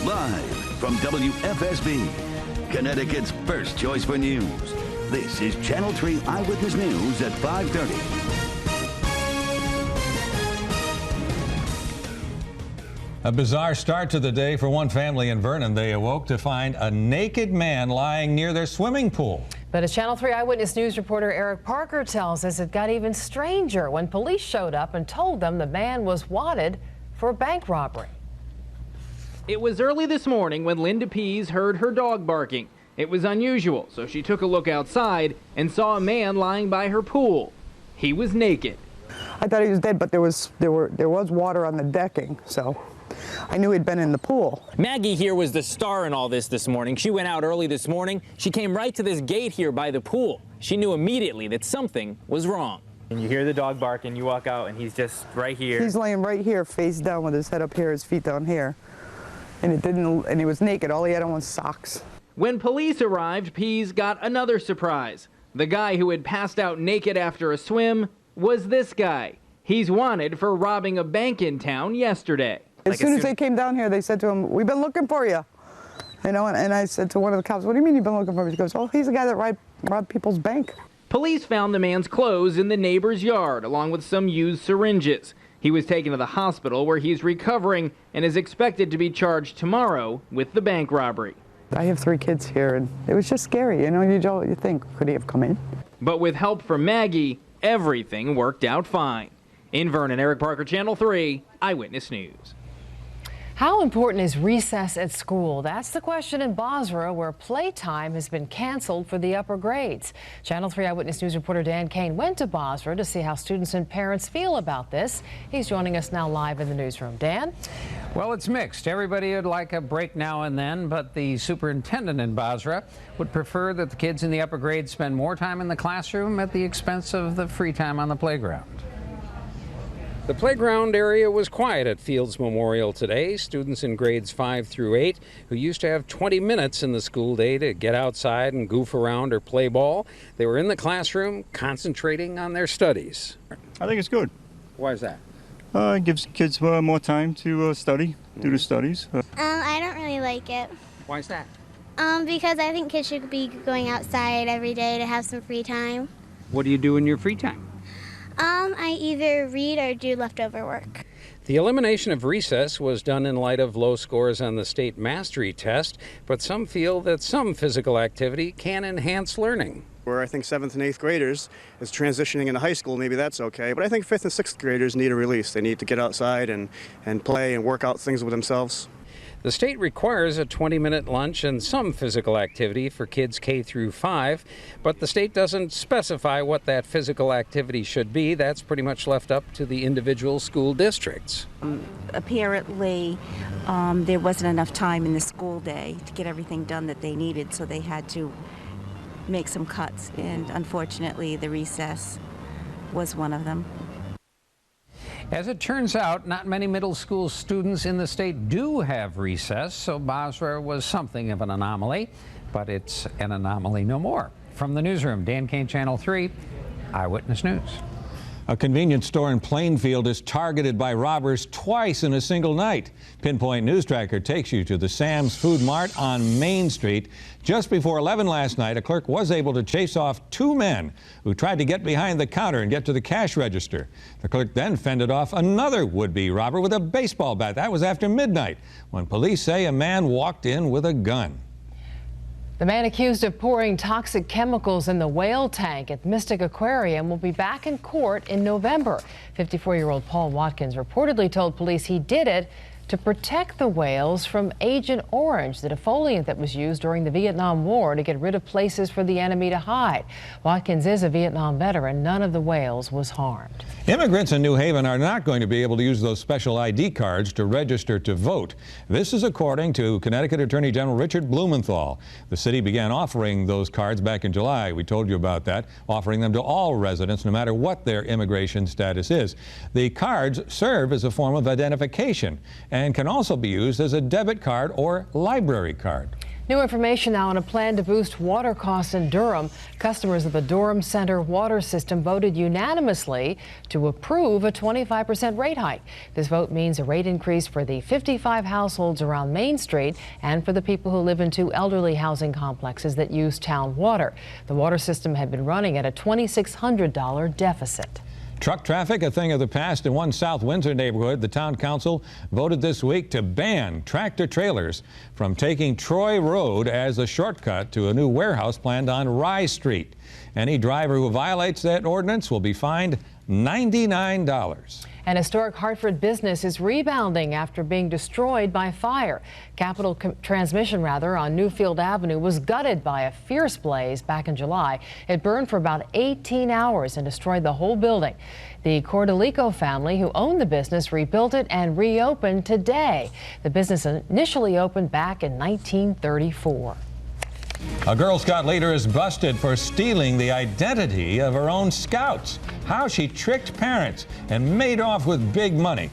Live from WFSB, Connecticut's first choice for news. This is Channel 3 Eyewitness News at 5:30. A bizarre start to the day for one family in Vernon. They awoke to find a naked man lying near their swimming pool. But as Channel 3 Eyewitness News reporter Eric Parker tells us, it got even stranger when police showed up and told them the man was wanted for a bank robbery. It was early this morning when Linda Pease heard her dog barking. It was unusual, so she took a look outside and saw a man lying by her pool. He was naked. I thought he was dead, but there was water on the decking, so I knew he'd been in the pool. Maggie here was the star in all this morning. She went out early this morning. She came right to this gate here by the pool. She knew immediately that something was wrong. And you hear the dog bark and you walk out and he's just right here. He's laying right here, face down with his head up here, his feet down here. And he was naked. All he had on was socks. When police arrived, Pease got another surprise. The guy who had passed out naked after a swim was this guy. He's wanted for robbing a bank in town yesterday. As soon as they came down here, they said to him, "We've been looking for you." You know, and I said to one of the cops, "What do you mean you've been looking for me?" He goes, "Oh, he's the guy that robbed people's bank." Police found the man's clothes in the neighbor's yard, along with some used syringes. He was taken to the hospital where he's recovering and is expected to be charged tomorrow with the bank robbery. I have 3 kids here, and it was just scary. You know, you think, could he have come in? But with help from Maggie, everything worked out fine. In Vernon, Eric Parker, Channel 3 Eyewitness News. How important is recess at school? That's the question in Bozrah, where playtime has been canceled for the upper grades. Channel 3 Eyewitness News reporter Dan Kane went to Bozrah to see how students and parents feel about this. He's joining us now live in the newsroom. Dan? Well, it's mixed. Everybody would like a break now and then, but the superintendent in Bozrah would prefer that the kids in the upper grades spend more time in the classroom at the expense of the free time on the playground. The playground area was quiet at Fields Memorial today. Students in grades 5 through 8 who used to have 20 minutes in the school day to get outside and goof around or play ball, they were in the classroom concentrating on their studies. I think it's good. Why is that? It gives kids more time to study, do the studies. I don't really like it. Why is that? Because I think kids should be going outside every day to have some free time. What do you do in your free time? I either read or do leftover work. The elimination of recess was done in light of low scores on the state mastery test, but some feel that some physical activity can enhance learning. Where I think 7th and 8th graders is transitioning into high school, maybe that's okay. But I think 5th and 6th graders need a release. They need to get outside and play and work out things with themselves. The state requires a 20-minute lunch and some physical activity for kids K through 5, but the state doesn't specify what that physical activity should be. That's pretty much left up to the individual school districts. Apparently, there wasn't enough time in the school day to get everything done that they needed, so they had to make some cuts, and unfortunately, the recess was one of them. As it turns out, not many middle school students in the state do have recess, so Bozrah was something of an anomaly, but it's an anomaly no more. From the newsroom, Dan Kane, Channel 3 Eyewitness News. A convenience store in Plainfield is targeted by robbers twice in a single night. Pinpoint News Tracker takes you to the Sam's Food Mart on Main Street. Just before 11 last night, a clerk was able to chase off 2 men who tried to get behind the counter and get to the cash register. The clerk then fended off another would-be robber with a baseball bat. That was after midnight, when police say a man walked in with a gun. The man accused of pouring toxic chemicals in the whale tank at Mystic Aquarium will be back in court in November. 54-year-old Paul Watkins reportedly told police he did it to protect the whales from Agent Orange, the defoliant that was used during the Vietnam War to get rid of places for the enemy to hide. Watkins is a Vietnam veteran. None of the whales was harmed. Immigrants in New Haven are not going to be able to use those special ID cards to register to vote. This is according to Connecticut Attorney General Richard Blumenthal. The city began offering those cards back in July. We told you about that, offering them to all residents no matter what their immigration status is. The cards serve as a form of identification and can also be used as a debit card or library card. New information now on a plan to boost water costs in Durham. Customers of the Durham Center water system voted unanimously to approve a 25% rate hike. This vote means a rate increase for the 55 households around Main Street and for the people who live in 2 elderly housing complexes that use town water. The water system had been running at a $2,600 deficit. Truck traffic, a thing of the past in one South Windsor neighborhood. The town council voted this week to ban tractor trailers from taking Troy Road as a shortcut to a new warehouse planned on Rye Street. Any driver who violates that ordinance will be fined $99. An historic Hartford business is rebounding after being destroyed by fire. Capital Transmission on Newfield Avenue was gutted by a fierce blaze back in July. It burned for about 18 hours and destroyed the whole building. The Cordelico family, who owned the business, rebuilt it and reopened today. The business initially opened back in 1934. A Girl Scout leader is busted for stealing the identity of her own scouts. How she tricked parents and made off with big money.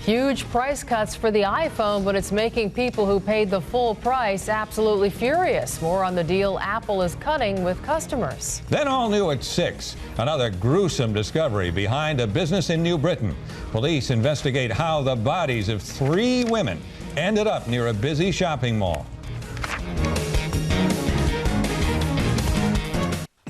Huge price cuts for the iPhone, but it's making people who paid the full price absolutely furious. More on the deal Apple is cutting with customers. Then all new at 6. Another gruesome discovery behind a business in New Britain. Police investigate how the bodies of 3 women ended up near a busy shopping mall.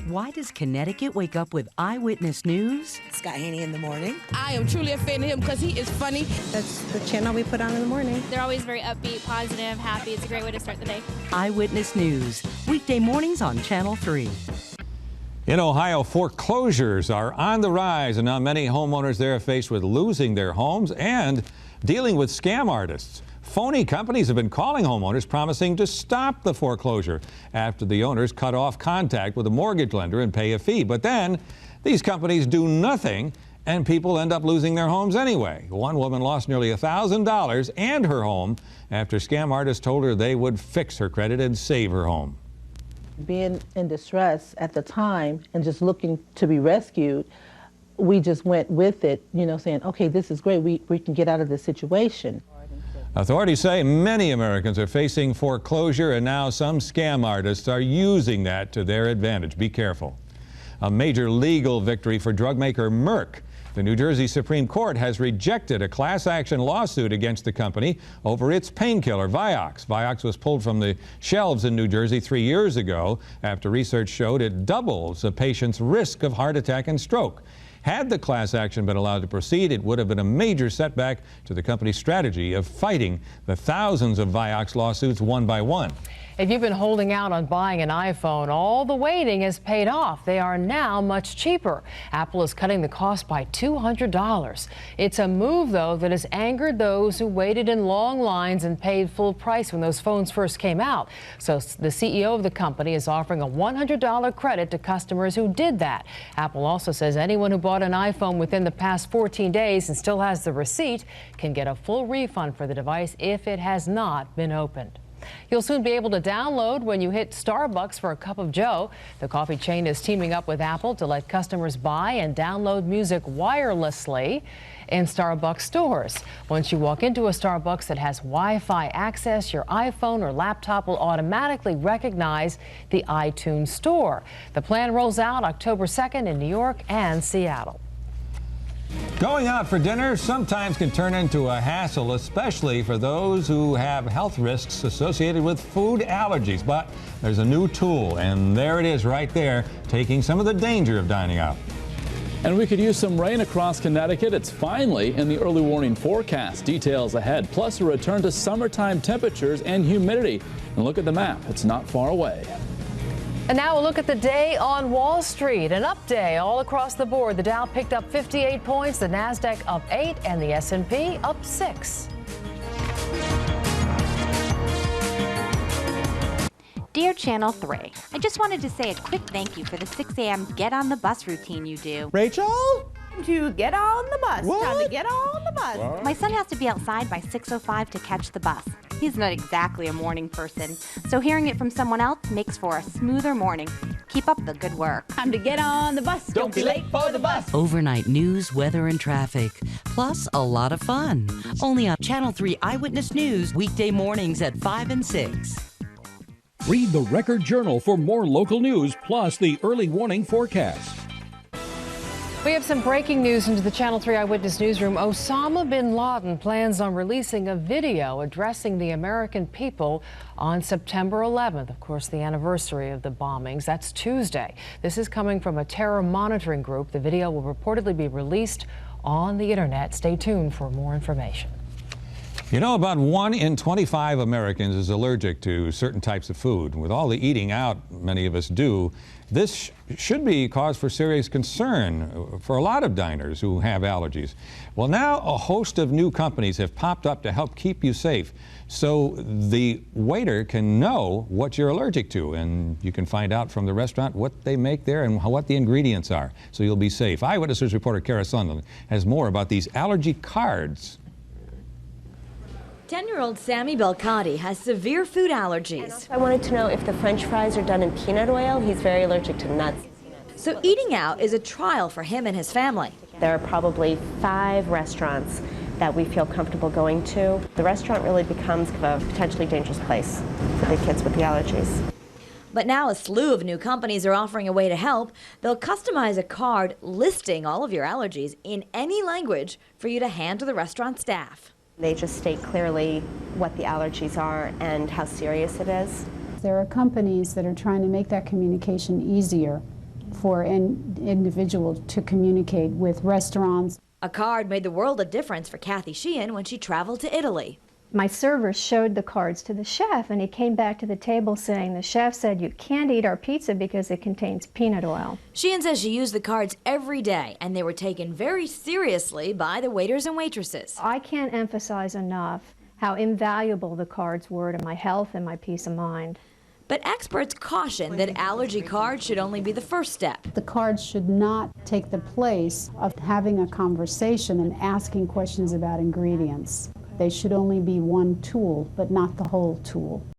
Why does Connecticut wake up with Eyewitness News? Scott Haney in the morning. I am truly a fan of him because he is funny. That's the channel we put on in the morning. They're always very upbeat, positive, happy. It's a great way to start the day. Eyewitness News, weekday mornings on Channel 3. In Ohio, foreclosures are on the rise, and now many homeowners there are faced with losing their homes and dealing with scam artists. Phony companies have been calling homeowners promising to stop the foreclosure after the owners cut off contact with a mortgage lender and pay a fee. But then these companies do nothing and people end up losing their homes anyway. One woman lost nearly $1,000 and her home after scam artists told her they would fix her credit and save her home. Being in distress at the time and just looking to be rescued, we just went with it, you know, saying, okay, this is great, we can get out of this situation. Authorities say many Americans are facing foreclosure, and now some scam artists are using that to their advantage. Be careful. A major legal victory for drug maker Merck. The New Jersey Supreme Court has rejected a class action lawsuit against the company over its painkiller, Vioxx. Vioxx was pulled from the shelves in New Jersey 3 years ago after research showed it doubles a patient's risk of heart attack and stroke. Had the class action been allowed to proceed, it would have been a major setback to the company's strategy of fighting the thousands of Vioxx lawsuits one by one. If you've been holding out on buying an iPhone, all the waiting has paid off. They are now much cheaper. Apple is cutting the cost by $200. It's a move, though, that has angered those who waited in long lines and paid full price when those phones first came out. So the CEO of the company is offering a $100 credit to customers who did that. Apple also says anyone who bought an iPhone within the past 14 days and still has the receipt can get a full refund for the device if it has not been opened. You'll soon be able to download when you hit Starbucks for a cup of joe. The coffee chain is teaming up with Apple to let customers buy and download music wirelessly in Starbucks stores. Once you walk into a Starbucks that has Wi-Fi access, your iPhone or laptop will automatically recognize the iTunes store. The plan rolls out October 2nd in New York and Seattle. Going out for dinner sometimes can turn into a hassle, especially for those who have health risks associated with food allergies. But there's a new tool, and there it is right there, taking some of the danger of dining out. And we could use some rain across Connecticut. It's finally in the early warning forecast. Details ahead, plus a return to summertime temperatures and humidity. And look at the map, it's not far away. And now a look at the day on Wall Street. An up day all across the board. The Dow picked up 58 points, the Nasdaq up 8, and the S&P up 6. Dear Channel 3, I just wanted to say a quick thank you for the 6 a.m. get on the bus routine you do. Rachel? To get on the bus. What? Time to get on the bus. What? My son has to be outside by 6:05 to catch the bus. He's not exactly a morning person, so hearing it from someone else makes for a smoother morning. Keep up the good work. Time to get on the bus. Don't be late for the bus. Overnight news, weather, and traffic, plus a lot of fun. Only on Channel 3 Eyewitness News, weekday mornings at 5 and 6. Read the Record Journal for more local news, plus the early warning forecast. We have some breaking news into the Channel 3 Eyewitness Newsroom. Osama bin Laden plans on releasing a video addressing the American people on September 11th, of course, the anniversary of the bombings. That's Tuesday. This is coming from a terror monitoring group. The video will reportedly be released on the internet. Stay tuned for more information. You know, about 1 in 25 Americans is allergic to certain types of food. With all the eating out many of us do, this should be cause for serious concern for a lot of diners who have allergies. Well, now a host of new companies have popped up to help keep you safe, so the waiter can know what you're allergic to, and you can find out from the restaurant what they make there and what the ingredients are, so you'll be safe. Eyewitness News reporter Kara Sunderland has more about these allergy cards. 10-year-old Sammy Belcotti has severe food allergies. I wanted to know if the French fries are done in peanut oil. He's very allergic to nuts. So eating out is a trial for him and his family. There are probably 5 restaurants that we feel comfortable going to. The restaurant really becomes a potentially dangerous place for the kids with the allergies. But now a slew of new companies are offering a way to help. They'll customize a card listing all of your allergies in any language for you to hand to the restaurant staff. They just state clearly what the allergies are and how serious it is. There are companies that are trying to make that communication easier for an individual to communicate with restaurants. A card made the world a difference for Kathy Sheehan when she traveled to Italy. My server showed the cards to the chef, and he came back to the table saying, the chef said, you can't eat our pizza because it contains peanut oil. Sheehan says she used the cards every day, and they were taken very seriously by the waiters and waitresses. I can't emphasize enough how invaluable the cards were to my health and my peace of mind. But experts caution that allergy cards should only be the first step. The cards should not take the place of having a conversation and asking questions about ingredients. They should only be one tool, but not the whole tool.